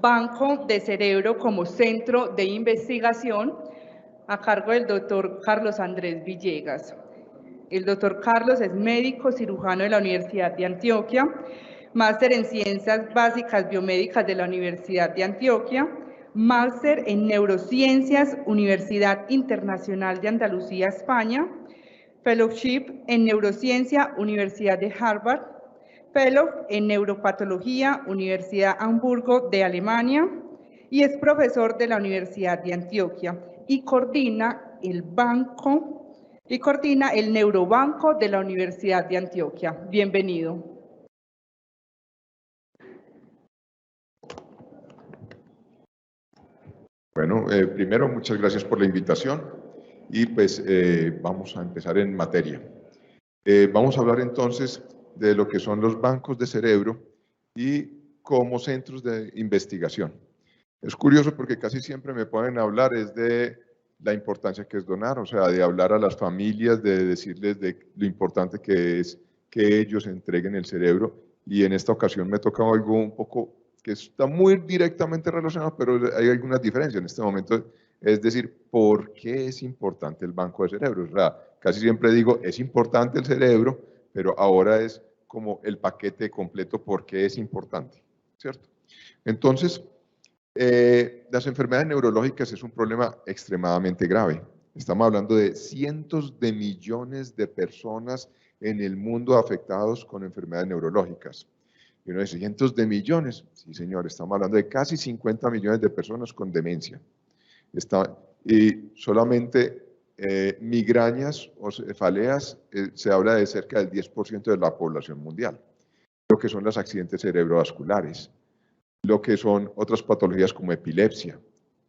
Banco de Cerebro como centro de investigación a cargo del doctor Carlos Andrés Villegas. El doctor Carlos es médico cirujano de la Universidad de Antioquia, máster en Ciencias Básicas Biomédicas de la Universidad de Antioquia, máster en Neurociencias, Universidad Internacional de Andalucía, España, fellowship en Neurociencia, Universidad de Harvard, fellow en Neuropatología, Universidad Hamburgo de Alemania, y es profesor de la Universidad de Antioquia y coordina el Neurobanco de la Universidad de Antioquia. Bienvenido. Bueno, primero, muchas gracias por la invitación y pues vamos a empezar en materia. Vamos a hablar entonces de lo que son los bancos de cerebro y como centros de investigación. Es curioso porque casi siempre me ponen a hablar es de la importancia que es donar, o sea, de hablar a las familias, de decirles de lo importante que es que ellos entreguen el cerebro, y en esta ocasión me toca algo un poco que está muy directamente relacionado, pero hay algunas diferencias en este momento, es decir, ¿por qué es importante el banco de cerebro? O sea, casi siempre digo, es importante el cerebro, pero ahora es como el paquete completo, ¿por qué es importante? ¿Cierto? Entonces, las enfermedades neurológicas es un problema extremadamente grave. Estamos hablando de cientos de millones de personas en el mundo afectados con enfermedades neurológicas. Y uno dice, cientos de millones. Sí, señor, estamos hablando de casi 50 millones de personas con demencia. Y solamente migrañas o cefaleas, se habla de cerca del 10% de la población mundial. Lo que son los accidentes cerebrovasculares, lo que son otras patologías como epilepsia.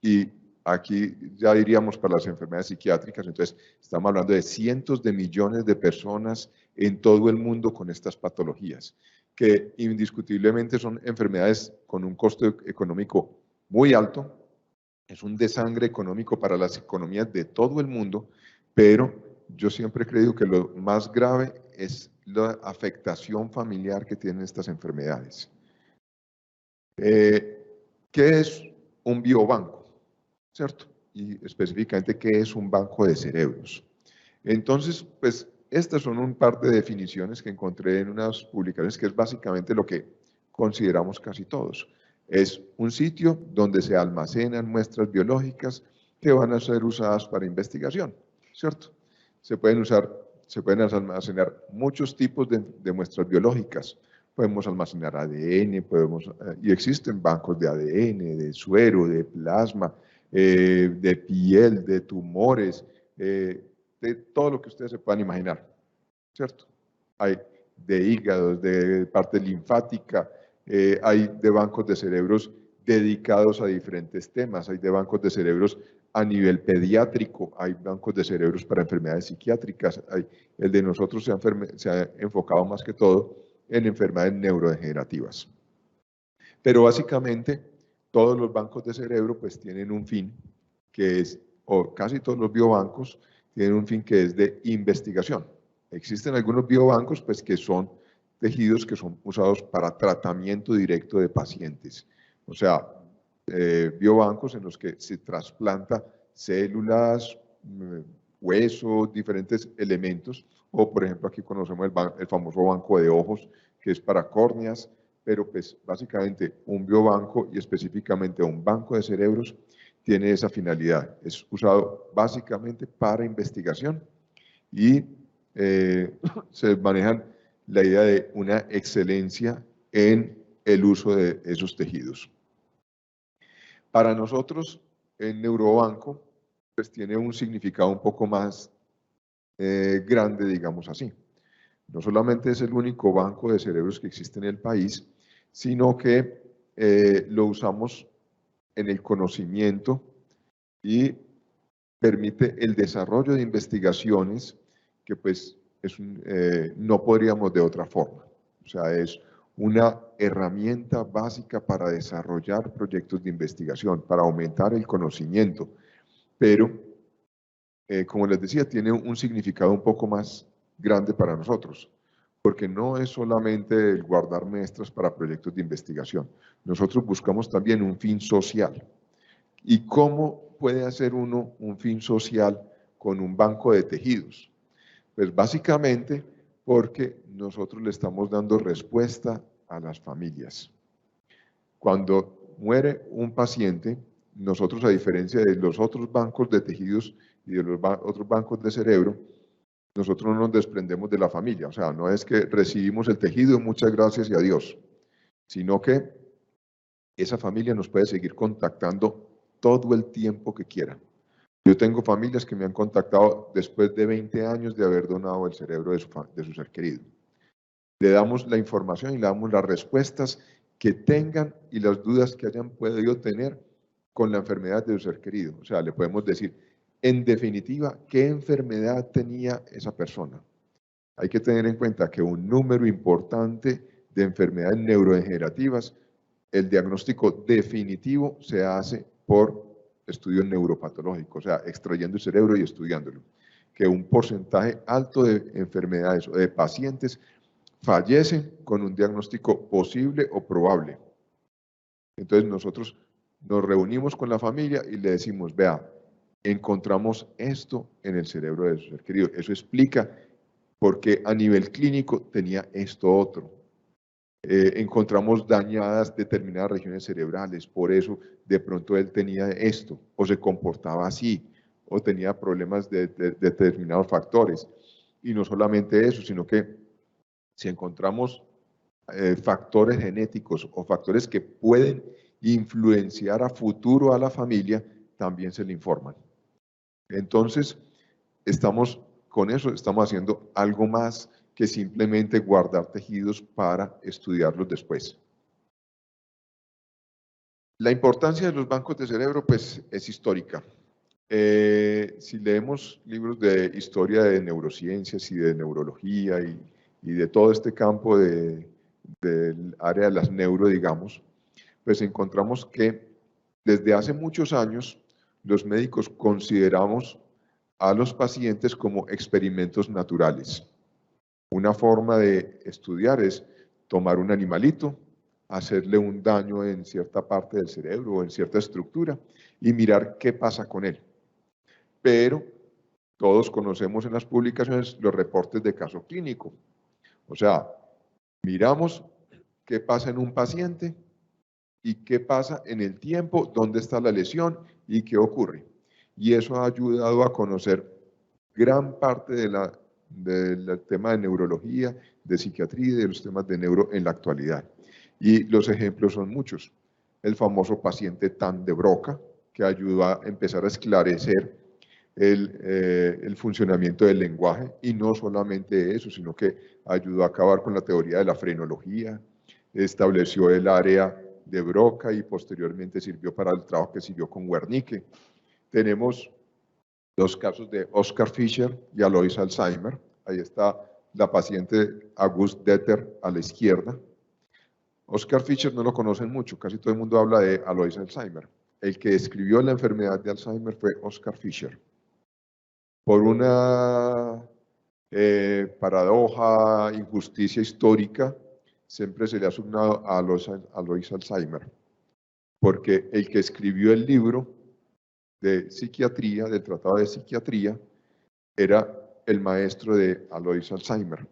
Y aquí ya diríamos para las enfermedades psiquiátricas, entonces estamos hablando de cientos de millones de personas en todo el mundo con estas patologías, que indiscutiblemente son enfermedades con un costo económico muy alto, es un desangre económico para las economías de todo el mundo, pero yo siempre he creído que lo más grave es la afectación familiar que tienen estas enfermedades. ¿Qué es un biobanco? ¿Cierto? Y específicamente, ¿qué es un banco de cerebros? Entonces, pues, estas son un par de definiciones que encontré en unas publicaciones, que es básicamente lo que consideramos casi todos. Es un sitio donde se almacenan muestras biológicas que van a ser usadas para investigación, ¿cierto? Se pueden almacenar muchos tipos de muestras biológicas. Podemos almacenar ADN, y existen bancos de ADN, de suero, de plasma, de piel, de tumores, de todo lo que ustedes se puedan imaginar, ¿cierto? Hay de hígados, de parte linfática, hay de bancos de cerebros dedicados a diferentes temas, hay de bancos de cerebros a nivel pediátrico, hay bancos de cerebros para enfermedades psiquiátricas, el de nosotros se ha enfocado más que todo en enfermedades neurodegenerativas. Pero básicamente todos los bancos de cerebro pues tienen un fin que es, o casi todos los biobancos tienen un fin que es de investigación. Existen algunos biobancos pues que son tejidos que son usados para tratamiento directo de pacientes. O sea, biobancos en los que se trasplanta células, huesos, diferentes elementos, o por ejemplo aquí conocemos el famoso banco de ojos, que es para córneas, pero pues básicamente un biobanco y específicamente un banco de cerebros tiene esa finalidad, es usado básicamente para investigación y se manejan la idea de una excelencia en el uso de esos tejidos. Para nosotros, el neurobanco pues tiene un significado un poco más grande, digamos así. No solamente es el único banco de cerebros que existe en el país, sino que lo usamos en el conocimiento y permite el desarrollo de investigaciones que pues no podríamos de otra forma. O sea, es una herramienta básica para desarrollar proyectos de investigación, para aumentar el conocimiento, pero como les decía, tiene un significado un poco más grande para nosotros, porque no es solamente el guardar muestras para proyectos de investigación. Nosotros buscamos también un fin social. ¿Y cómo puede hacer uno un fin social con un banco de tejidos? Pues básicamente porque nosotros le estamos dando respuesta a las familias. Cuando muere un paciente, nosotros, a diferencia de los otros bancos de tejidos y de los otros bancos de cerebro, nosotros no nos desprendemos de la familia. O sea, no es que recibimos el tejido, muchas gracias y adiós, sino que esa familia nos puede seguir contactando todo el tiempo que quiera. Yo tengo familias que me han contactado después de 20 años de haber donado el cerebro de su ser querido. Le damos la información y le damos las respuestas que tengan y las dudas que hayan podido tener con la enfermedad de su ser querido. O sea, le podemos decir, en definitiva, qué enfermedad tenía esa persona. Hay que tener en cuenta que un número importante de enfermedades neurodegenerativas, el diagnóstico definitivo se hace por estudios neuropatológicos, o sea, extrayendo el cerebro y estudiándolo. Que un porcentaje alto de enfermedades o de pacientes fallecen con un diagnóstico posible o probable. Entonces nosotros nos reunimos con la familia y le decimos, vea, encontramos esto en el cerebro de su ser querido. Eso explica por qué a nivel clínico tenía esto otro. Encontramos dañadas determinadas regiones cerebrales, por eso de pronto él tenía esto, o se comportaba así, o tenía problemas de determinados factores. Y no solamente eso, sino que si encontramos factores genéticos o factores que pueden influenciar a futuro a la familia, también se le informan. Entonces, con eso estamos haciendo algo más que simplemente guardar tejidos para estudiarlos después. La importancia de los bancos de cerebro, pues, es histórica. Si leemos libros de historia de neurociencias y de neurología y de todo este campo del área de las neuro, digamos, pues encontramos que desde hace muchos años los médicos consideramos a los pacientes como experimentos naturales. Una forma de estudiar es tomar un animalito, hacerle un daño en cierta parte del cerebro o en cierta estructura y mirar qué pasa con él. Pero todos conocemos en las publicaciones los reportes de caso clínico. O sea, miramos qué pasa en un paciente y qué pasa en el tiempo, dónde está la lesión y qué ocurre. Y eso ha ayudado a conocer gran parte del tema de neurología, de psiquiatría y de los temas de neuro en la actualidad. Y los ejemplos son muchos. El famoso paciente TAN de Broca, que ayudó a empezar a esclarecer el funcionamiento del lenguaje, y no solamente eso, sino que ayudó a acabar con la teoría de la frenología, estableció el área de Broca y posteriormente sirvió para el trabajo que siguió con Wernicke. Tenemos los casos de Oscar Fischer y Alois Alzheimer. Ahí está la paciente August Detter a la izquierda. Oscar Fischer no lo conocen mucho, casi todo el mundo habla de Alois Alzheimer. El que describió la enfermedad de Alzheimer fue Oscar Fischer. Por una paradoja, injusticia histórica, siempre se le ha asignado a Alois Alzheimer, porque el que escribió el libro de psiquiatría, del tratado de psiquiatría, era el maestro de Alois Alzheimer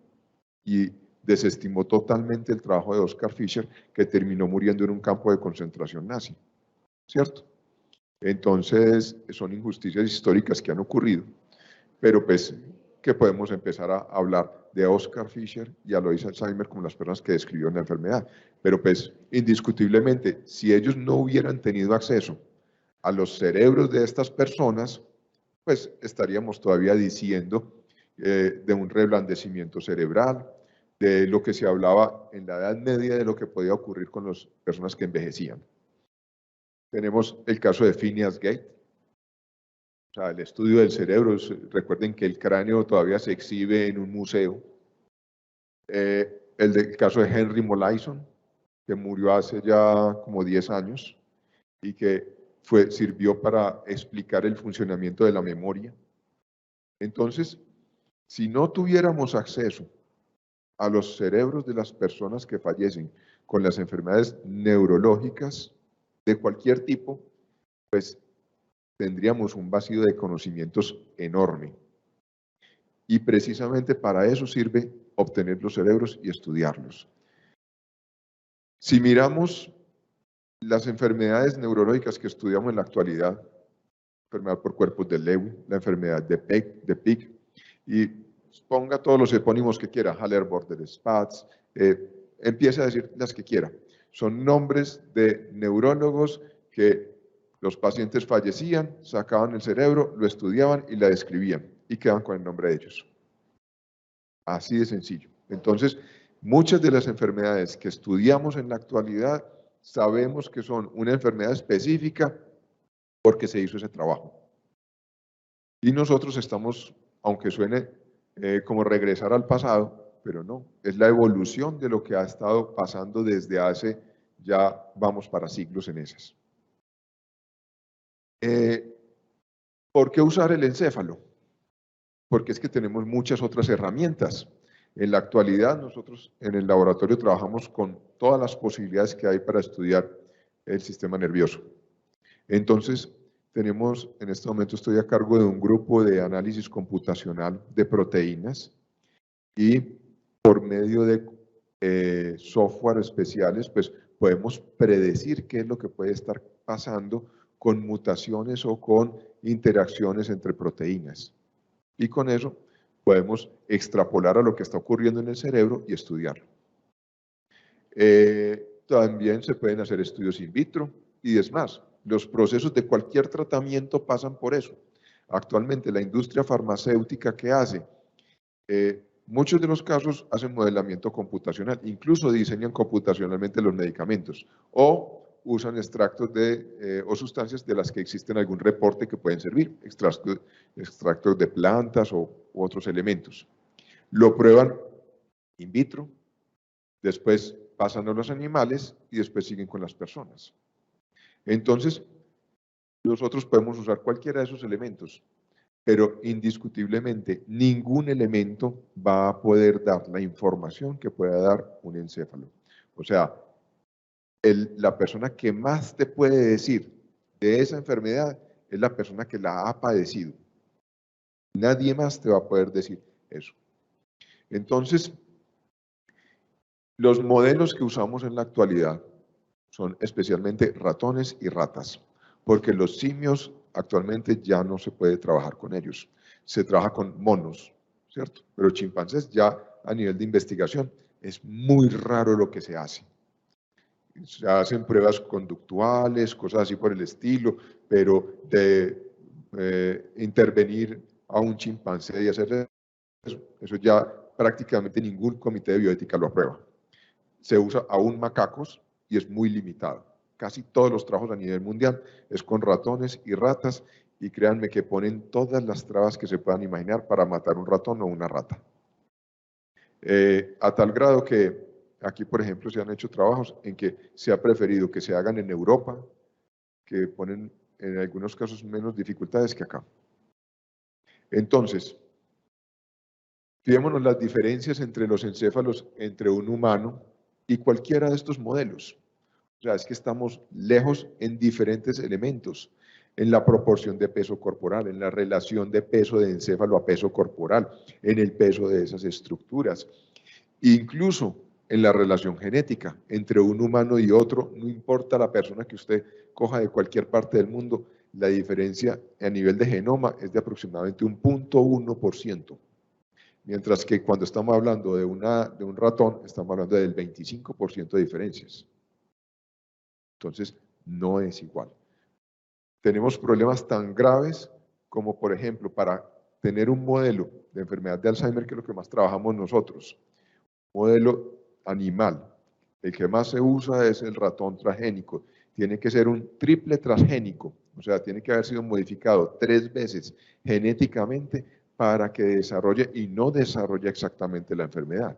y desestimó totalmente el trabajo de Oscar Fischer, que terminó muriendo en un campo de concentración nazi, ¿cierto? Entonces, son injusticias históricas que han ocurrido, pero pues que podemos empezar a hablar de Oscar Fischer y Alois Alzheimer como las personas que describieron la enfermedad. Pero pues, indiscutiblemente, si ellos no hubieran tenido acceso a los cerebros de estas personas, pues estaríamos todavía diciendo de un reblandecimiento cerebral, de lo que se hablaba en la Edad Media, de lo que podía ocurrir con las personas que envejecían. Tenemos el caso de Phineas Gage, o sea, el estudio del cerebro. Recuerden que el cráneo todavía se exhibe en un museo. El caso de Henry Molaison, que murió hace ya como 10 años y que sirvió para explicar el funcionamiento de la memoria. Entonces, si no tuviéramos acceso a los cerebros de las personas que fallecen con las enfermedades neurológicas de cualquier tipo, pues tendríamos un vacío de conocimientos enorme. Y precisamente para eso sirve obtener los cerebros y estudiarlos. Si miramos las enfermedades neurológicas que estudiamos en la actualidad, enfermedad por cuerpos de Lewy, la enfermedad de Pick, y ponga todos los epónimos que quiera, Haller-Border Spatz, empiece a decir las que quiera. Son nombres de neurólogos que los pacientes fallecían, sacaban el cerebro, lo estudiaban y la describían, y quedaban con el nombre de ellos. Así de sencillo. Entonces, muchas de las enfermedades que estudiamos en la actualidad, sabemos que son una enfermedad específica porque se hizo ese trabajo. Y nosotros estamos, aunque suene como regresar al pasado, pero no, es la evolución de lo que ha estado pasando desde hace, ya vamos para siglos en esas. ¿Por qué usar el encéfalo? Porque es que tenemos muchas otras herramientas. En la actualidad nosotros en el laboratorio trabajamos con todas las posibilidades que hay para estudiar el sistema nervioso. Entonces, tenemos, en este momento estoy a cargo de un grupo de análisis computacional de proteínas y por medio de software especiales, pues podemos predecir qué es lo que puede estar pasando con mutaciones o con interacciones entre proteínas. Y con eso podemos extrapolar a lo que está ocurriendo en el cerebro y estudiarlo. También se pueden hacer estudios in vitro y es más, los procesos de cualquier tratamiento pasan por eso. Actualmente la industria farmacéutica que hace, muchos de los casos hacen modelamiento computacional, incluso diseñan computacionalmente los medicamentos o usan extractos o sustancias de las que existen algún reporte que pueden servir, extractos de plantas u otros elementos. Lo prueban in vitro, después pasan a los animales y después siguen con las personas. Entonces, nosotros podemos usar cualquiera de esos elementos, pero indiscutiblemente ningún elemento va a poder dar la información que pueda dar un encéfalo. O sea, la persona que más te puede decir de esa enfermedad es la persona que la ha padecido. Nadie más te va a poder decir eso. Entonces, los modelos que usamos en la actualidad son especialmente ratones y ratas, porque los simios actualmente ya no se puede trabajar con ellos. Se trabaja con monos, ¿cierto? Pero chimpancés ya a nivel de investigación es muy raro lo que se hace. Se hacen pruebas conductuales, cosas así por el estilo, pero de intervenir a un chimpancé y hacer eso ya prácticamente ningún comité de bioética lo aprueba. Se usa aún macacos y es muy limitado. Casi todos los trabajos a nivel mundial es con ratones y ratas y créanme que ponen todas las trabas que se puedan imaginar para matar un ratón o una rata. A tal grado que aquí, por ejemplo, se han hecho trabajos en que se ha preferido que se hagan en Europa, que ponen en algunos casos menos dificultades que acá. Entonces, fijémonos las diferencias entre los encéfalos entre un humano y cualquiera de estos modelos. O sea, es que estamos lejos en diferentes elementos, en la proporción de peso corporal, en la relación de peso de encéfalo a peso corporal, en el peso de esas estructuras, incluso en la relación genética entre un humano y otro, no importa la persona que usted coja de cualquier parte del mundo, la diferencia a nivel de genoma es de aproximadamente un 0.1%. Mientras que cuando estamos hablando de un ratón, estamos hablando del 25% de diferencias. Entonces, no es igual. Tenemos problemas tan graves como, por ejemplo, para tener un modelo de enfermedad de Alzheimer, que es lo que más trabajamos nosotros, modelo animal. El que más se usa es el ratón transgénico. Tiene que ser un triple transgénico, o sea, tiene que haber sido modificado 3 veces genéticamente para que desarrolle y no desarrolle exactamente la enfermedad.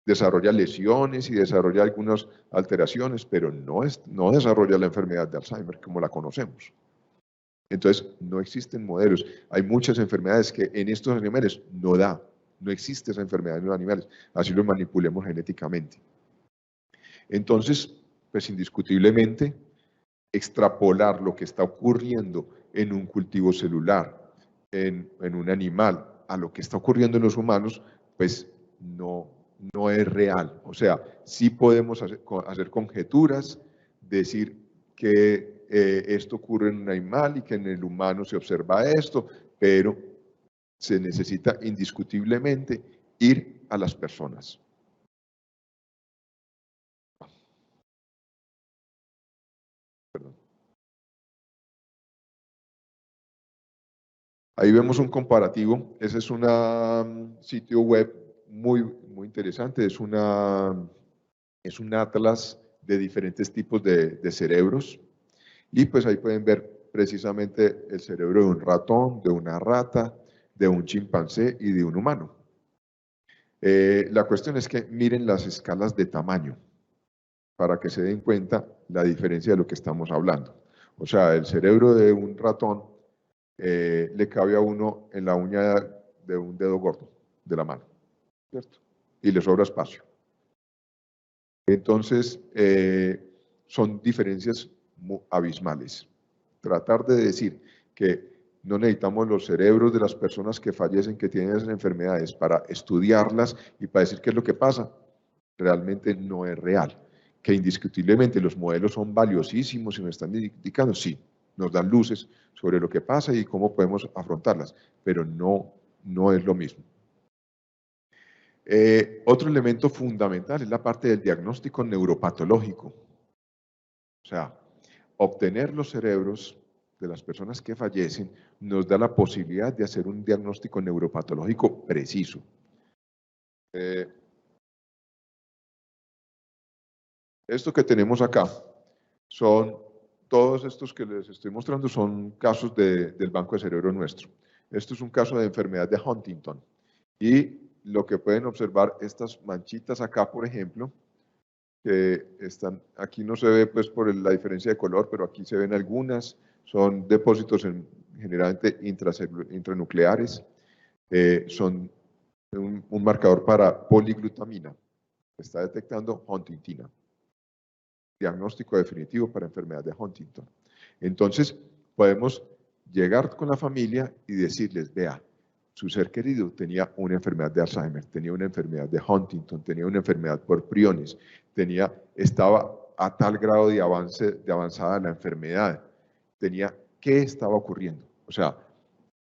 Desarrolla lesiones y desarrolla algunas alteraciones, pero no desarrolla la enfermedad de Alzheimer como la conocemos. Entonces, no existen modelos. Hay muchas enfermedades que en estos animales no da. No existe esa enfermedad en los animales, así lo manipulemos genéticamente. Entonces, pues indiscutiblemente, extrapolar lo que está ocurriendo en un cultivo celular, en un animal, a lo que está ocurriendo en los humanos, pues no es real. O sea, sí podemos hacer conjeturas, decir que esto ocurre en un animal y que en el humano se observa esto, pero se necesita indiscutiblemente ir a las personas. Perdón. Ahí vemos un comparativo. Ese es un sitio web muy interesante. Es un atlas de diferentes tipos de cerebros. Y pues ahí pueden ver precisamente el cerebro de un ratón, de una rata, de un chimpancé y de un humano. La cuestión es que miren las escalas de tamaño para que se den cuenta la diferencia de lo que estamos hablando. O sea, el cerebro de un ratón le cabe a uno en la uña de un dedo gordo de la mano, ¿cierto? Y le sobra espacio. Entonces, son diferencias abismales. Tratar de decir que no necesitamos los cerebros de las personas que fallecen, que tienen esas enfermedades, para estudiarlas y para decir qué es lo que pasa, realmente no es real. Que indiscutiblemente los modelos son valiosísimos y nos están indicando, sí, nos dan luces sobre lo que pasa y cómo podemos afrontarlas, pero no es lo mismo. Otro elemento fundamental es la parte del diagnóstico neuropatológico. O sea, obtener los cerebros de las personas que fallecen nos da la posibilidad de hacer un diagnóstico neuropatológico preciso. Esto que tenemos acá son, todos estos que les estoy mostrando son casos del banco de cerebro nuestro. Esto es un caso de enfermedad de Huntington. Y lo que pueden observar, estas manchitas acá, por ejemplo, que están, aquí no se ve pues por la diferencia de color, pero aquí se ven algunas, son depósitos generalmente intranucleares, son un marcador para poliglutamina, está detectando Huntingtina, diagnóstico definitivo para enfermedad de Huntington. Entonces, podemos llegar con la familia y decirles, vea, su ser querido tenía una enfermedad de Alzheimer, tenía una enfermedad de Huntington, tenía una enfermedad por priones, estaba a tal grado de avanzada la enfermedad, ¿qué estaba ocurriendo? O sea,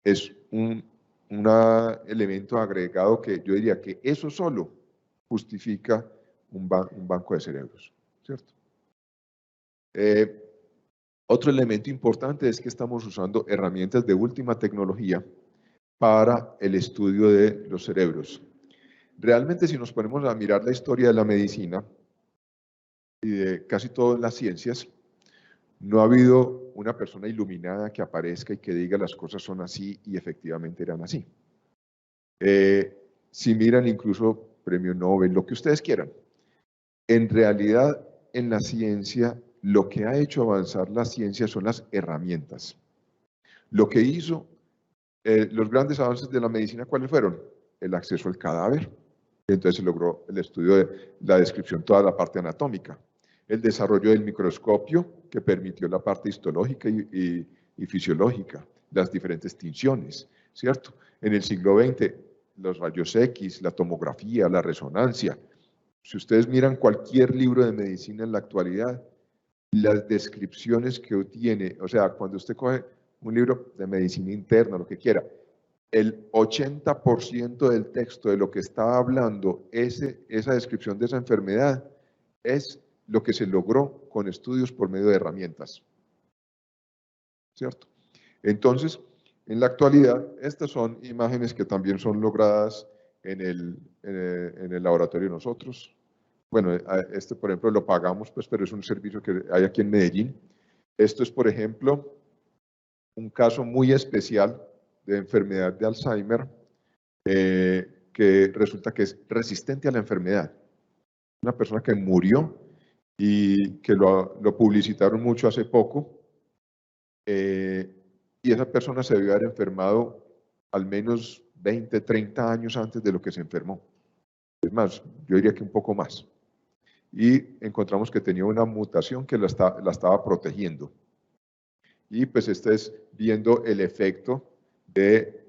es un elemento agregado que yo diría que eso solo justifica un banco de cerebros, ¿cierto? Otro elemento importante es que estamos usando herramientas de última tecnología para el estudio de los cerebros. Realmente, si nos ponemos a mirar la historia de la medicina y de casi todas las ciencias, no ha habido una persona iluminada que aparezca y que diga las cosas son así y efectivamente eran así. Si miran incluso premio Nobel, lo que ustedes quieran, en realidad en la ciencia lo que ha hecho avanzar la ciencia son las herramientas. Lo que hizo los grandes avances de la medicina, ¿cuáles fueron? El acceso al cadáver. Entonces se logró el estudio de la descripción, toda la parte anatómica. El desarrollo del microscopio, que permitió la parte histológica y fisiológica, las diferentes tinciones, ¿cierto? En el siglo XX, los rayos X, la tomografía, la resonancia. Si ustedes miran cualquier libro de medicina en la actualidad, las descripciones que tiene, o sea, cuando usted coge un libro de medicina interna, lo que quiera, el 80% del texto de lo que está hablando, esa descripción de esa enfermedad, es lo que se logró con estudios por medio de herramientas. ¿Cierto? Entonces, en la actualidad, estas son imágenes que también son logradas en el laboratorio de nosotros. Bueno, este, por ejemplo, lo pagamos, pues, pero es un servicio que hay aquí en Medellín. Esto es, por ejemplo, un caso muy especial de enfermedad de Alzheimer que resulta que es resistente a la enfermedad. Una persona que murió y que lo publicitaron mucho hace poco y esa persona se debió haber enfermado al menos 20, 30 años antes de lo que se enfermó. Es más, yo diría que un poco más. Y encontramos que tenía una mutación que la estaba protegiendo. Y pues este es viendo el efecto de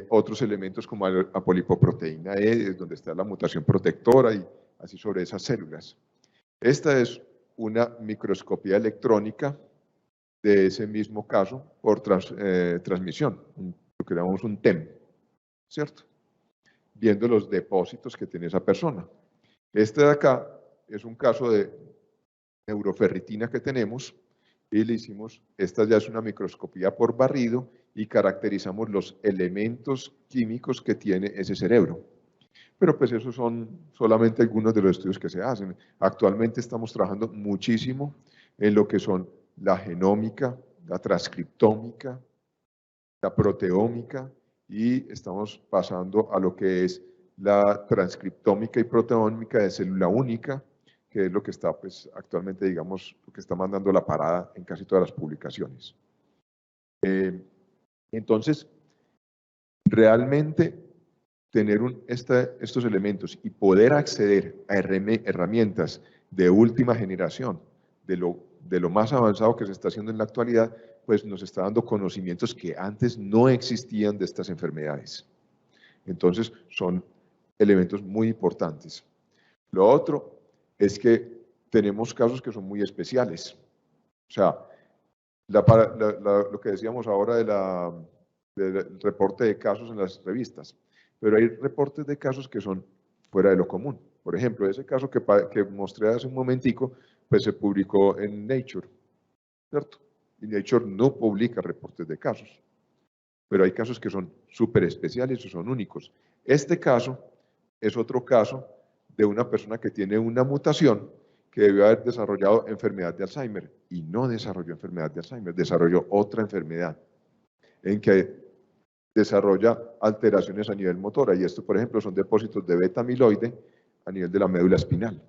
otros elementos como la apolipoproteína E, donde está la mutación protectora y así sobre esas células. Esta es una microscopía electrónica de ese mismo caso por transmisión, lo que llamamos un TEM, ¿cierto? Viendo los depósitos que tiene esa persona. Este de acá es un caso de neuroferritina que tenemos y le hicimos, esta ya es una microscopía por barrido y caracterizamos los elementos químicos que tiene ese cerebro. Pero pues esos son solamente algunos de los estudios que se hacen. Actualmente estamos trabajando muchísimo en lo que son la genómica, la transcriptómica, la proteómica y estamos pasando a lo que es la transcriptómica y proteómica de célula única, que es lo que está pues actualmente, digamos, lo que está mandando la parada en casi todas las publicaciones. Entonces, realmente tener estos elementos y poder acceder a herramientas de última generación, de lo más avanzado que se está haciendo en la actualidad, pues nos está dando conocimientos que antes no existían de estas enfermedades. Entonces, son elementos muy importantes. Lo otro es que tenemos casos que son muy especiales. O sea, lo que decíamos ahora del reporte de casos en las revistas, pero hay reportes de casos que son fuera de lo común. Por ejemplo, ese caso que mostré hace un momentico, pues se publicó en Nature, ¿cierto? Y Nature no publica reportes de casos, pero hay casos que son súper especiales o son únicos. Este caso es otro caso de una persona que tiene una mutación que debió haber desarrollado enfermedad de Alzheimer y no desarrolló enfermedad de Alzheimer, desarrolló otra enfermedad en que desarrolla alteraciones a nivel motora y esto, por ejemplo, son depósitos de beta-amiloide a nivel de la médula espinal,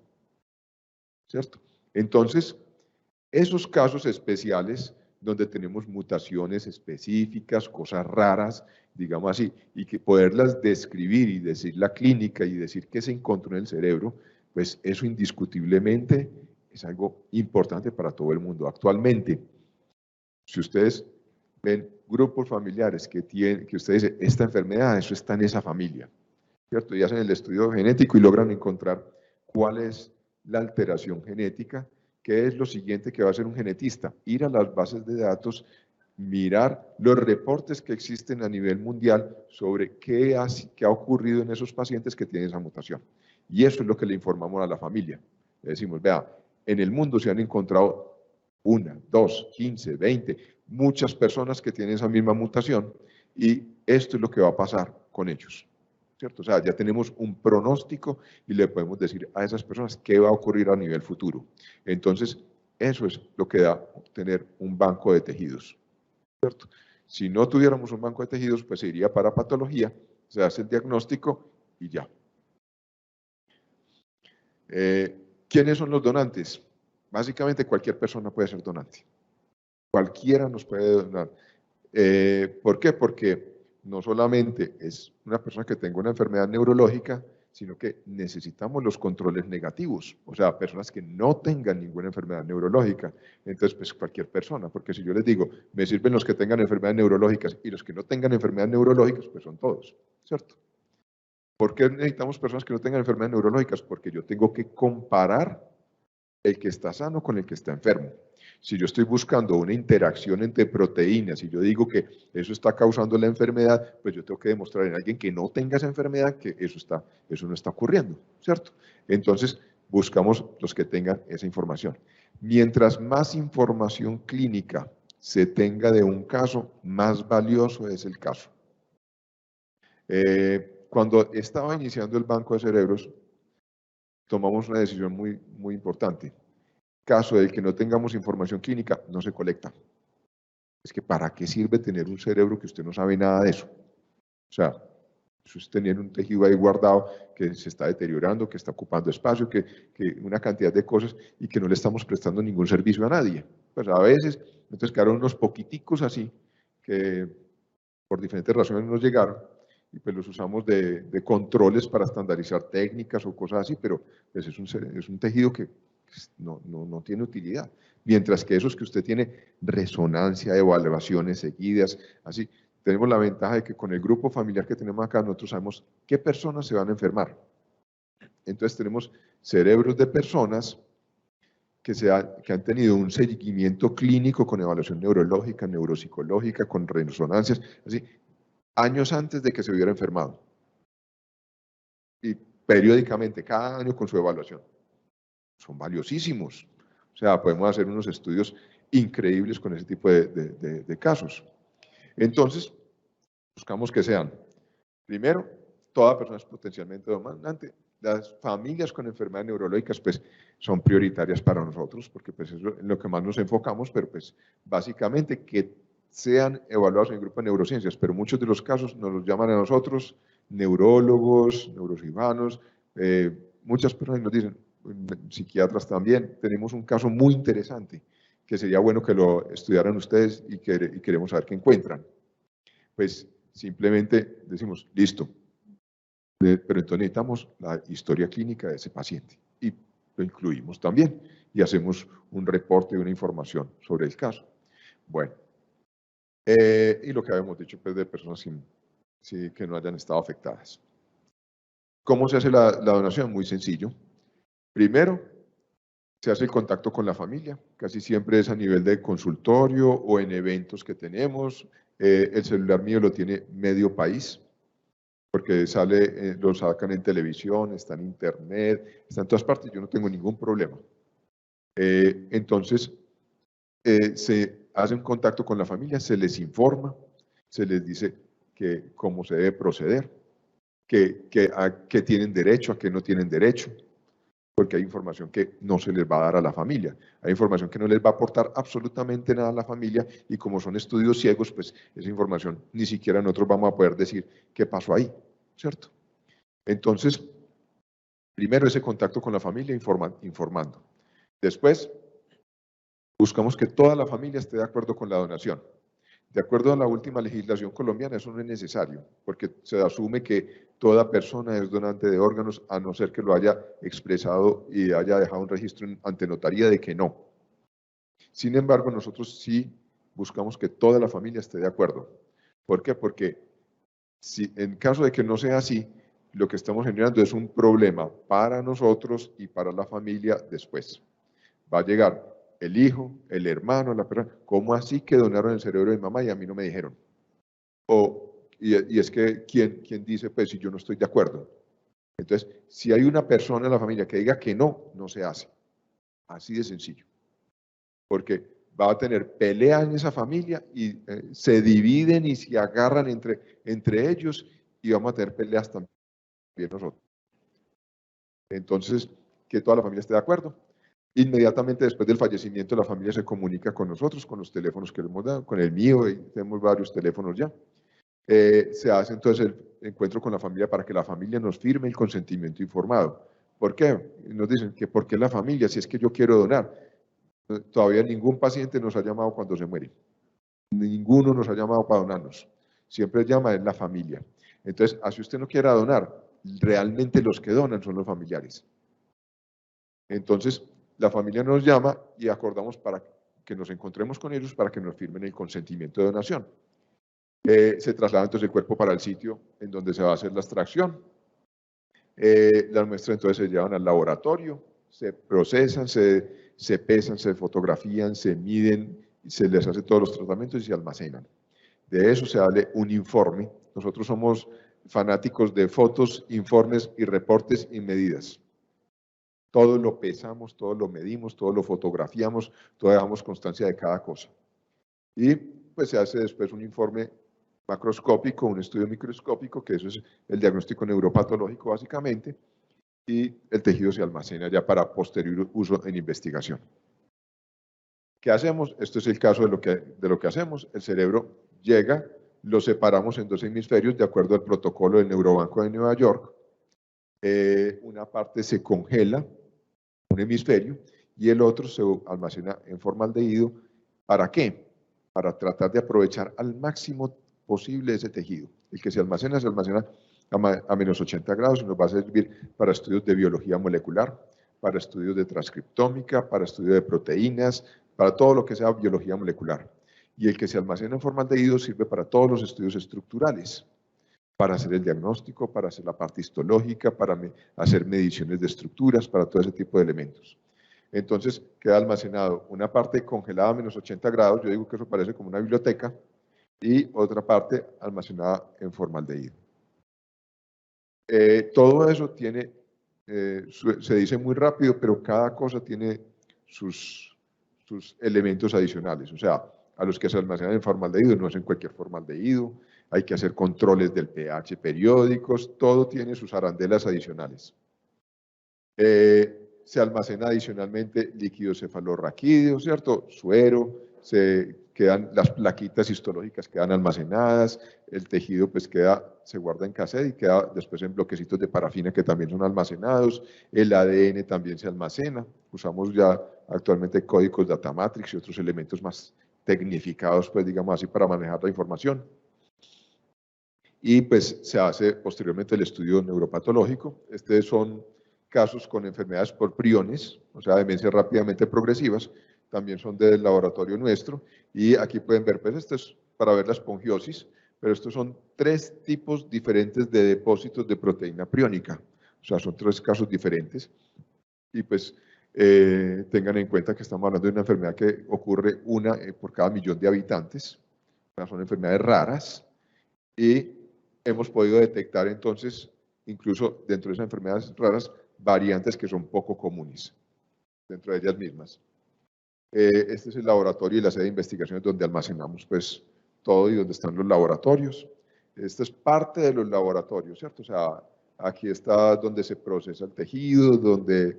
¿cierto? Entonces, esos casos especiales donde tenemos mutaciones específicas, cosas raras, digamos así, y que poderlas describir y decir la clínica y decir qué se encontró en el cerebro, pues eso indiscutiblemente es algo importante para todo el mundo. Actualmente, si ustedes ven grupos familiares que ustedes dicen, esta enfermedad, eso está en esa familia, ¿cierto? Y hacen el estudio genético y logran encontrar cuál es la alteración genética, que es lo siguiente que va a hacer un genetista, ir a las bases de datos, mirar los reportes que existen a nivel mundial sobre qué ha ocurrido en esos pacientes que tienen esa mutación. Y eso es lo que le informamos a la familia. Le decimos, vea, en el mundo se han encontrado 1, 2, 15, 20, muchas personas que tienen esa misma mutación y esto es lo que va a pasar con ellos. ¿Cierto? O sea, ya tenemos un pronóstico y le podemos decir a esas personas qué va a ocurrir a nivel futuro. Entonces, eso es lo que da tener un banco de tejidos. ¿Cierto? Si no tuviéramos un banco de tejidos, pues se iría para patología, se hace el diagnóstico y ya. ¿Quiénes son los donantes? Básicamente cualquier persona puede ser donante. Cualquiera nos puede donar. ¿Por qué? Porque no solamente es una persona que tenga una enfermedad neurológica, sino que necesitamos los controles negativos, o sea, personas que no tengan ninguna enfermedad neurológica. Entonces, pues cualquier persona, porque si yo les digo, me sirven los que tengan enfermedades neurológicas y los que no tengan enfermedades neurológicas, pues son todos, ¿cierto? ¿Por qué necesitamos personas que no tengan enfermedades neurológicas? Porque yo tengo que comparar el que está sano con el que está enfermo. Si yo estoy buscando una interacción entre proteínas y yo digo que eso está causando la enfermedad, pues yo tengo que demostrar en alguien que no tenga esa enfermedad que eso no está ocurriendo, ¿cierto? Entonces, buscamos los que tengan esa información. Mientras más información clínica se tenga de un caso, más valioso es el caso. Cuando estaba iniciando el banco de cerebros, tomamos una decisión muy importante. Caso de que no tengamos información clínica, no se colecta. Es que ¿para qué sirve tener un cerebro que usted no sabe nada de eso? O sea, eso es tener un tejido ahí guardado que se está deteriorando, que está ocupando espacio, que una cantidad de cosas y que no le estamos prestando ningún servicio a nadie. Pues a veces, entonces quedaron unos poquiticos así que por diferentes razones nos llegaron y pues los usamos de controles para estandarizar técnicas o cosas así, pero pues es un tejido que no tiene utilidad. Mientras que esos que usted tiene resonancia, evaluaciones seguidas, así, tenemos la ventaja de que con el grupo familiar que tenemos acá, nosotros sabemos qué personas se van a enfermar. Entonces tenemos cerebros de personas que han tenido un seguimiento clínico con evaluación neurológica, neuropsicológica, con resonancias, así, años antes de que se hubiera enfermado. Y periódicamente, cada año con su evaluación. Son valiosísimos. O sea, podemos hacer unos estudios increíbles con ese tipo de casos. Entonces, buscamos que sean, primero, toda persona es potencialmente demandante. Las familias con enfermedades neurológicas, pues, son prioritarias para nosotros, porque pues, es en lo que más nos enfocamos, pero pues, básicamente, que sean evaluados en el grupo de neurociencias, pero muchos de los casos nos los llaman a nosotros, neurólogos, neurocirujanos, muchas personas nos dicen, psiquiatras también, tenemos un caso muy interesante, que sería bueno que lo estudiaran ustedes y queremos saber qué encuentran. Pues simplemente decimos, listo, pero entonces necesitamos la historia clínica de ese paciente y lo incluimos también y hacemos un reporte y una información sobre el caso. Bueno, y lo que habíamos dicho pues, de personas que no hayan estado afectadas. ¿Cómo se hace la donación? Muy sencillo. Primero, se hace el contacto con la familia, casi siempre es a nivel de consultorio o en eventos que tenemos. El celular mío lo tiene medio país, porque lo sacan en televisión, está en internet, está en todas partes, yo no tengo ningún problema. Entonces, se hace un contacto con la familia, se les informa, se les dice cómo se debe proceder, a qué tienen derecho, a qué no tienen derecho, porque hay información que no se les va a dar a la familia, hay información que no les va a aportar absolutamente nada a la familia y como son estudios ciegos, pues esa información ni siquiera nosotros vamos a poder decir qué pasó ahí, ¿cierto? Entonces, primero ese contacto con la familia informando. Después, buscamos que toda la familia esté de acuerdo con la donación. De acuerdo a la última legislación colombiana, eso no es necesario, porque se asume que toda persona es donante de órganos, a no ser que lo haya expresado y haya dejado un registro ante notaría de que no. Sin embargo, nosotros sí buscamos que toda la familia esté de acuerdo. ¿Por qué? Porque si en caso de que no sea así, lo que estamos generando es un problema para nosotros y para la familia después. Va a llegar el hijo, el hermano, la persona, ¿cómo así que donaron el cerebro de mi mamá y a mí no me dijeron? Y es que, ¿quién dice, pues, si yo no estoy de acuerdo? Entonces, si hay una persona en la familia que diga que no, no se hace. Así de sencillo. Porque va a tener pelea en esa familia y se dividen y se agarran entre ellos y vamos a tener peleas también nosotros. Entonces, que toda la familia esté de acuerdo. Inmediatamente después del fallecimiento, la familia se comunica con nosotros, con los teléfonos que le hemos dado, con el mío, y tenemos varios teléfonos ya. Se hace entonces el encuentro con la familia para que la familia nos firme el consentimiento informado. ¿Por qué? Nos dicen que ¿por qué la familia? Si es que yo quiero donar. Todavía ningún paciente nos ha llamado cuando se muere. Ninguno nos ha llamado para donarnos. Siempre llama es la familia. Entonces, así usted no quiera donar, realmente los que donan son los familiares. Entonces, la familia nos llama y acordamos para que nos encontremos con ellos para que nos firmen el consentimiento de donación. Se traslada entonces el cuerpo para el sitio en donde se va a hacer la extracción. Las muestras entonces se llevan al laboratorio, se procesan, se pesan, se fotografían, se miden, se les hace todos los tratamientos y se almacenan. De eso se sale un informe. Nosotros somos fanáticos de fotos, informes y reportes y medidas. Todo lo pesamos, todo lo medimos, todo lo fotografiamos, todo dejamos constancia de cada cosa. Y pues se hace después un informe macroscópico, un estudio microscópico, que eso es el diagnóstico neuropatológico básicamente, y el tejido se almacena ya para posterior uso en investigación. ¿Qué hacemos? Esto es el caso de lo que hacemos. El cerebro llega, lo separamos en dos hemisferios de acuerdo al protocolo del Neurobanco de Nueva York. Una parte se congela, un hemisferio, y el otro se almacena en formaldehído. ¿Para qué? Para tratar de aprovechar al máximo posible ese tejido. El que se almacena a menos 80 grados y nos va a servir para estudios de biología molecular, para estudios de transcriptómica, para estudios de proteínas, para todo lo que sea biología molecular. Y el que se almacena en formaldehído sirve para todos los estudios estructurales, para hacer el diagnóstico, para hacer la parte histológica, para hacer mediciones de estructuras, para todo ese tipo de elementos. Entonces queda almacenado una parte congelada a menos 80 grados, yo digo que eso parece como una biblioteca, y otra parte almacenada en formaldehído. Todo eso tiene, se dice muy rápido, pero cada cosa tiene sus elementos adicionales. O sea, a los que se almacenan en formaldehído no es en cualquier formaldehído, hay que hacer controles del pH periódicos, todo tiene sus arandelas adicionales. Se almacena adicionalmente líquido cefalorraquídeo, ¿cierto? Suero, las plaquitas histológicas quedan almacenadas, el tejido pues se guarda en cassette y queda después en bloquecitos de parafina que también son almacenados, el ADN también se almacena, usamos ya actualmente códigos data matrix y otros elementos más tecnificados, pues digamos así, para manejar la información. Y pues se hace posteriormente el estudio neuropatológico. Estos son casos con enfermedades por priones, o sea, demencias rápidamente progresivas, también son del laboratorio nuestro, y aquí pueden ver, pues esto es para ver la esponjiosis, pero estos son 3 tipos diferentes de depósitos de proteína priónica, o sea, son 3 casos diferentes, y pues tengan en cuenta que estamos hablando de una enfermedad que ocurre una por cada 1.000.000 de habitantes, o sea, son enfermedades raras, y hemos podido detectar entonces, incluso dentro de esas enfermedades raras, variantes que son poco comunes dentro de ellas mismas. Este es el laboratorio y la sede de investigaciones donde almacenamos pues todo y donde están los laboratorios. Esto es parte de los laboratorios, ¿cierto? O sea, aquí está donde se procesa el tejido, donde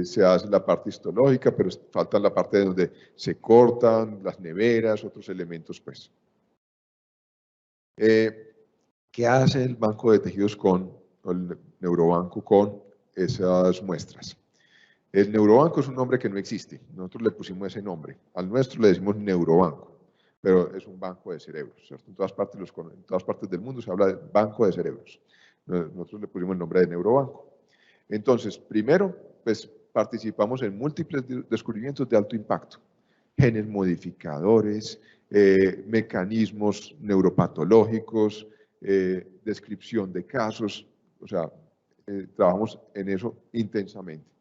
se hace la parte histológica, pero falta la parte de donde se cortan las neveras, otros elementos pues. ¿Qué hace el banco de tejidos el neurobanco con esas muestras? El neurobanco es un nombre que no existe, nosotros le pusimos ese nombre, al nuestro le decimos neurobanco, pero es un banco de cerebros, ¿cierto? En todas partes del mundo se habla de banco de cerebros, nosotros le pusimos el nombre de neurobanco. Entonces, primero, pues participamos en múltiples descubrimientos de alto impacto, genes modificadores, mecanismos neuropatológicos, descripción de casos, o sea, trabajamos en eso intensamente.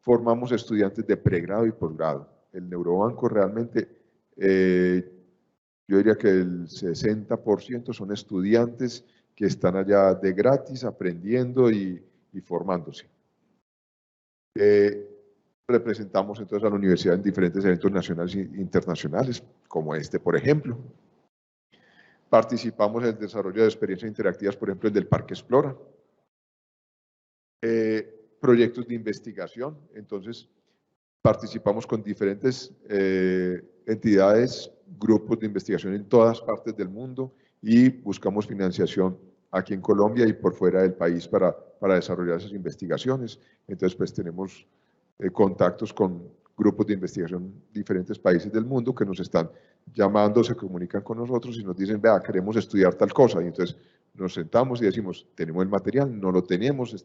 Formamos estudiantes de pregrado y posgrado. El neurobanco realmente, yo diría que el 60% son estudiantes que están allá de gratis aprendiendo y formándose. Representamos entonces a la universidad en diferentes eventos nacionales e internacionales, como este, por ejemplo. Participamos en el desarrollo de experiencias interactivas, por ejemplo, el del Parque Explora. Proyectos de investigación, entonces participamos con diferentes entidades, grupos de investigación en todas partes del mundo y buscamos financiación aquí en Colombia y por fuera del país para desarrollar esas investigaciones. Entonces, pues tenemos contactos con grupos de investigación en diferentes países del mundo que nos están llamando, se comunican con nosotros y nos dicen, vea, queremos estudiar tal cosa. Y entonces nos sentamos y decimos, tenemos el material, no lo tenemos,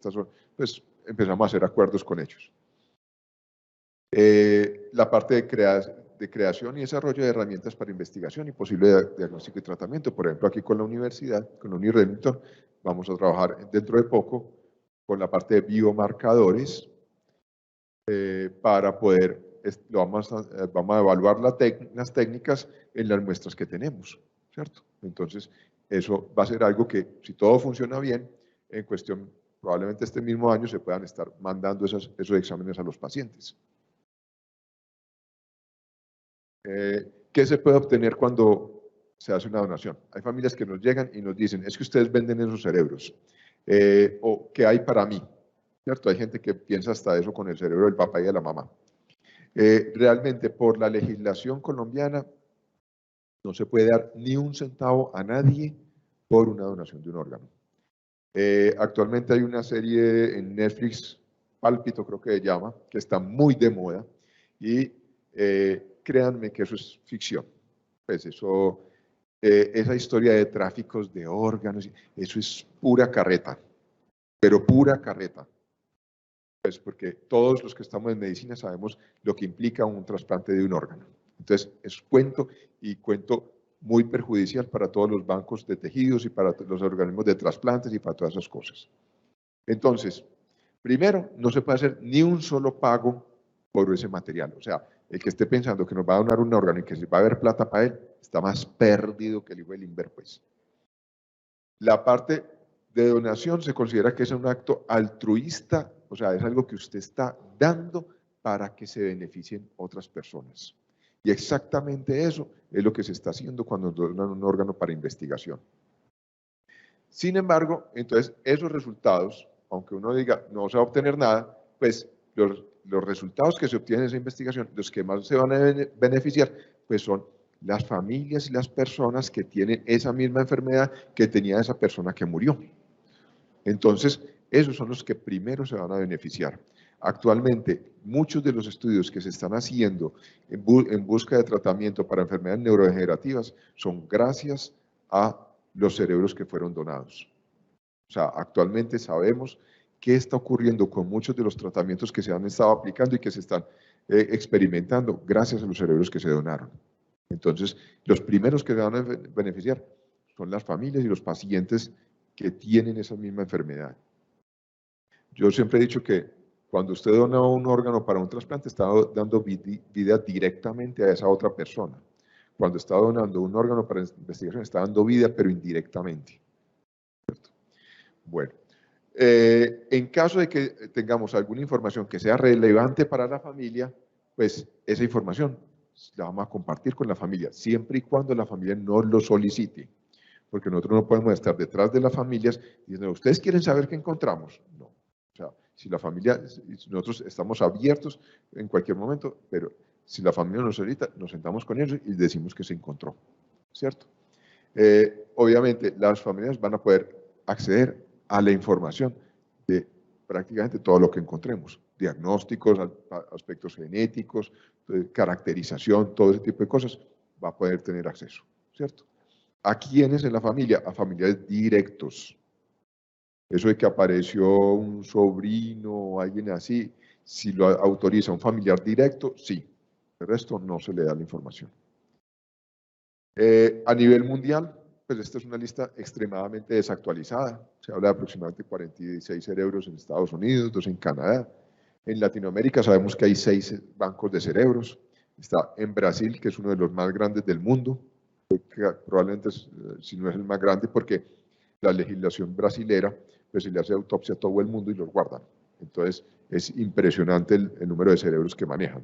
pues empezamos a hacer acuerdos con ellos. La parte de creación y desarrollo de herramientas para investigación y posible diagnóstico y tratamiento. Por ejemplo, aquí con la universidad, con la Unión Remington, vamos a trabajar dentro de poco con la parte de biomarcadores para poder, vamos a evaluar las técnicas en las muestras que tenemos, ¿cierto? Entonces, eso va a ser algo que, si todo funciona bien, en cuestión, probablemente este mismo año se puedan estar mandando esos exámenes a los pacientes. ¿Qué se puede obtener cuando se hace una donación? Hay familias que nos llegan y nos dicen, es que ustedes venden esos cerebros, o ¿qué hay para mí? ¿Cierto? Hay gente que piensa hasta eso con el cerebro del papá y de la mamá. Realmente, por la legislación colombiana, no se puede dar ni un centavo a nadie por una donación de un órgano. Actualmente hay una serie en Netflix, Pálpito creo que se llama, que está muy de moda y créanme que eso es ficción. Pues eso esa historia de tráficos de órganos, eso es pura carreta, pero pura carreta. Pues porque todos los que estamos en medicina sabemos lo que implica un trasplante de un órgano. Entonces, es cuento y cuento muy perjudicial para todos los bancos de tejidos y para los organismos de trasplantes y para todas esas cosas. Entonces, primero, no se puede hacer ni un solo pago por ese material. O sea, el que esté pensando que nos va a donar un órgano y que se va a haber plata para él, está más perdido que el hijo del Inver, pues. La parte de donación se considera que es un acto altruista, o sea, es algo que usted está dando para que se beneficien otras personas. Y exactamente eso es lo que se está haciendo cuando donan un órgano para investigación. Sin embargo, entonces esos resultados, aunque uno diga no se va a obtener nada, pues los resultados que se obtienen en esa investigación, los que más se van a beneficiar, pues son las familias y las personas que tienen esa misma enfermedad que tenía esa persona que murió. Entonces, esos son los que primero se van a beneficiar. Actualmente, muchos de los estudios que se están haciendo en busca de tratamiento para enfermedades neurodegenerativas son gracias a los cerebros que fueron donados. O sea, actualmente sabemos qué está ocurriendo con muchos de los tratamientos que se han estado aplicando y que se están experimentando gracias a los cerebros que se donaron. Entonces, los primeros que se van a beneficiar son las familias y los pacientes que tienen esa misma enfermedad. Yo siempre he dicho que cuando usted dona un órgano para un trasplante, está dando vida directamente a esa otra persona. Cuando está donando un órgano para investigación, está dando vida, pero indirectamente. ¿Cierto? Bueno, en caso de que tengamos alguna información que sea relevante para la familia, pues esa información la vamos a compartir con la familia, siempre y cuando la familia no lo solicite. Porque nosotros no podemos estar detrás de las familias diciendo, ¿ustedes quieren saber qué encontramos? No. O sea, si la familia, nosotros estamos abiertos en cualquier momento, pero si la familia nos solicita, nos sentamos con ellos y decimos que se encontró, ¿cierto? Obviamente, las familias van a poder acceder a la información de prácticamente todo lo que encontremos, diagnósticos, aspectos genéticos, caracterización, todo ese tipo de cosas, va a poder tener acceso, ¿cierto? ¿A quiénes en la familia? A familiares directos. Eso de que apareció un sobrino o alguien así, si lo autoriza un familiar directo, sí. El resto no se le da la información. A nivel mundial, pues esta es una lista extremadamente desactualizada. Se habla de aproximadamente 46 cerebros en Estados Unidos, 2 en Canadá. En Latinoamérica sabemos que hay 6 bancos de cerebros. Está en Brasil, que es uno de los más grandes del mundo. Probablemente, si no es el más grande, porque la legislación brasilera, pues se le hace autopsia a todo el mundo y los guardan. Entonces, es impresionante el número de cerebros que manejan.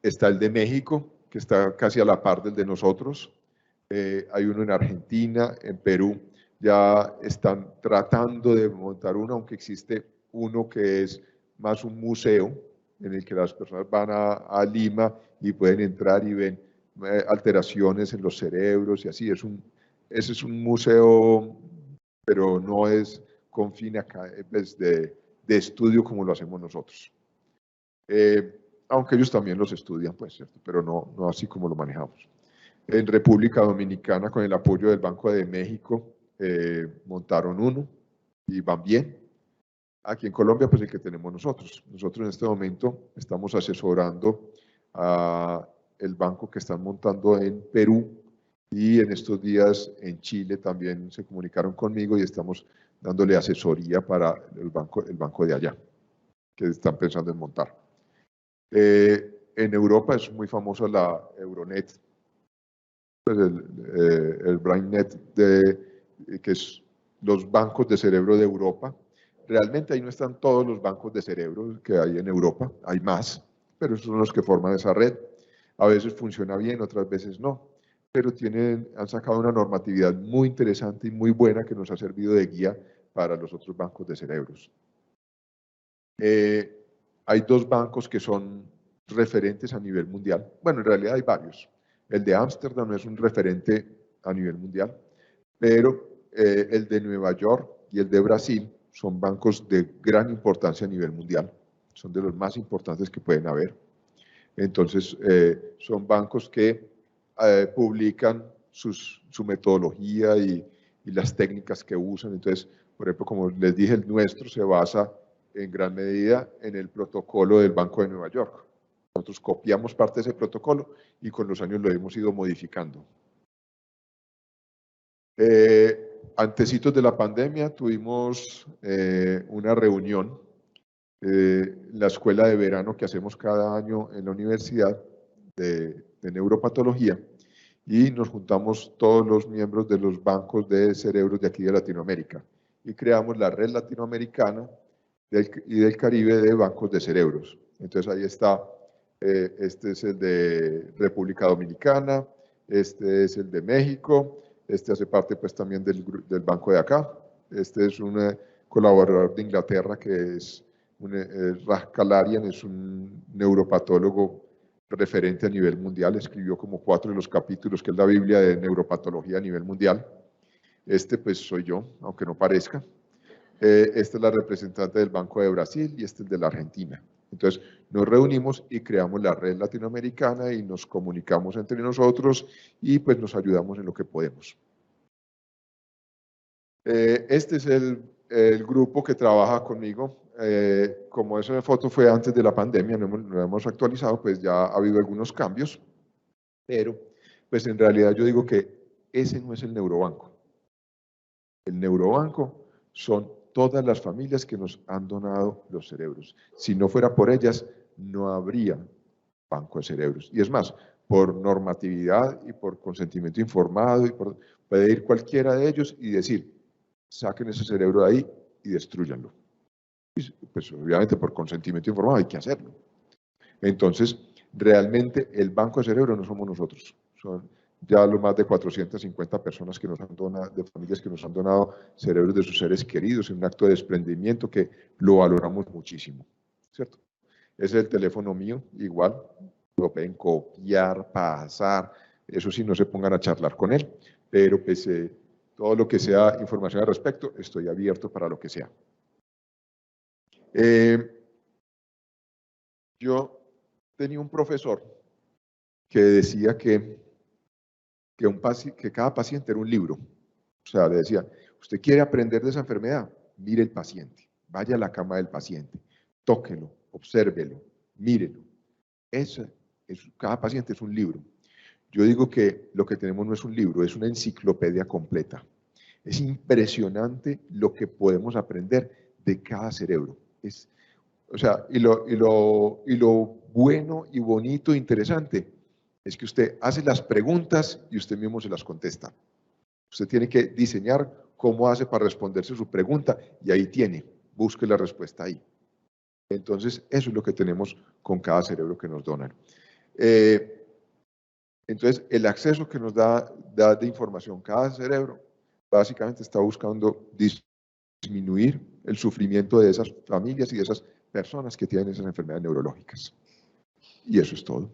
Está el de México, que está casi a la par del de nosotros. Hay uno en Argentina, en Perú. Ya están tratando de montar uno, aunque existe uno que es más un museo, en el que las personas van a Lima y pueden entrar y ven alteraciones en los cerebros y así. Ese es un museo, pero no es con fin de estudio como lo hacemos nosotros. Aunque ellos también los estudian, pues, ¿cierto? Pero no así como lo manejamos. En República Dominicana, con el apoyo del Banco de México, montaron uno y van bien. Aquí en Colombia, pues el que tenemos nosotros. Nosotros en este momento estamos asesorando a el banco que están montando en Perú y en estos días en Chile también se comunicaron conmigo y estamos dándole asesoría para el banco de allá, que están pensando en montar. En Europa es muy famosa la Euronet, pues el BrainNet, que es los bancos de cerebro de Europa. Realmente ahí no están todos los bancos de cerebro que hay en Europa, hay más, pero esos son los que forman esa red. A veces funciona bien, otras veces no, pero han sacado una normatividad muy interesante y muy buena que nos ha servido de guía para los otros bancos de cerebros. Hay 2 bancos que son referentes a nivel mundial. Bueno, en realidad hay varios. El de Ámsterdam es un referente a nivel mundial, pero el de Nueva York y el de Brasil son bancos de gran importancia a nivel mundial. Son de los más importantes que pueden haber. Entonces, son bancos que publican su metodología y las técnicas que usan. Entonces, por ejemplo, como les dije, el nuestro se basa en gran medida en el protocolo del Banco de Nueva York. Nosotros copiamos parte de ese protocolo y con los años lo hemos ido modificando. Antecitos de la pandemia tuvimos una reunión, la escuela de verano que hacemos cada año en la universidad de neuropatología, y nos juntamos todos los miembros de los bancos de cerebros de aquí de Latinoamérica y creamos la red latinoamericana y del Caribe de bancos de cerebros. Entonces ahí está, este es el de República Dominicana, este es el de México, este hace parte pues también del banco de acá, este es un colaborador de Inglaterra que es Raj Kalarian, es un neuropatólogo referente a nivel mundial, escribió como 4 de los capítulos, que es la Biblia de neuropatología a nivel mundial. Este pues soy yo, aunque no parezca. Esta es la representante del Banco de Brasil y este es el de la Argentina. Entonces nos reunimos y creamos la red latinoamericana y nos comunicamos entre nosotros y pues nos ayudamos en lo que podemos. Este es el grupo que trabaja conmigo. Como esa foto fue antes de la pandemia, no hemos actualizado, pues ya ha habido algunos cambios, pero pues en realidad yo digo que ese no es el neurobanco. El neurobanco son todas las familias que nos han donado los cerebros. Si no fuera por ellas, no habría banco de cerebros. Y es más, por normatividad y por consentimiento informado, puede ir cualquiera de ellos y decir, saquen ese cerebro de ahí y destruyanlo. Pues obviamente por consentimiento informado hay que hacerlo. Entonces, realmente el banco de cerebro no somos nosotros, son ya lo más de 450 personas que nos han donado, de familias que nos han donado cerebros de sus seres queridos en un acto de desprendimiento que lo valoramos muchísimo, ¿cierto? Ese es el teléfono mío, igual, lo pueden copiar, pasar, eso sí, no se pongan a charlar con él, pero pues todo lo que sea información al respecto, estoy abierto para lo que sea. Yo tenía un profesor que decía que cada paciente era un libro. O sea, le decía, usted quiere aprender de esa enfermedad, mire el paciente, vaya a la cama del paciente, tóquelo, obsérvelo, mírelo. Cada paciente es un libro. Yo digo que lo que tenemos no es un libro, es una enciclopedia completa. Es impresionante lo que podemos aprender de cada cerebro. O sea, y lo bueno y bonito e interesante es que usted hace las preguntas y usted mismo se las contesta. Usted tiene que diseñar cómo hace para responderse su pregunta y ahí tiene, busque la respuesta ahí. Entonces, eso es lo que tenemos con cada cerebro que nos donan. Entonces, el acceso que nos da de información cada cerebro, básicamente está buscando disminuir el sufrimiento de esas familias y de esas personas que tienen esas enfermedades neurológicas. Y eso es todo.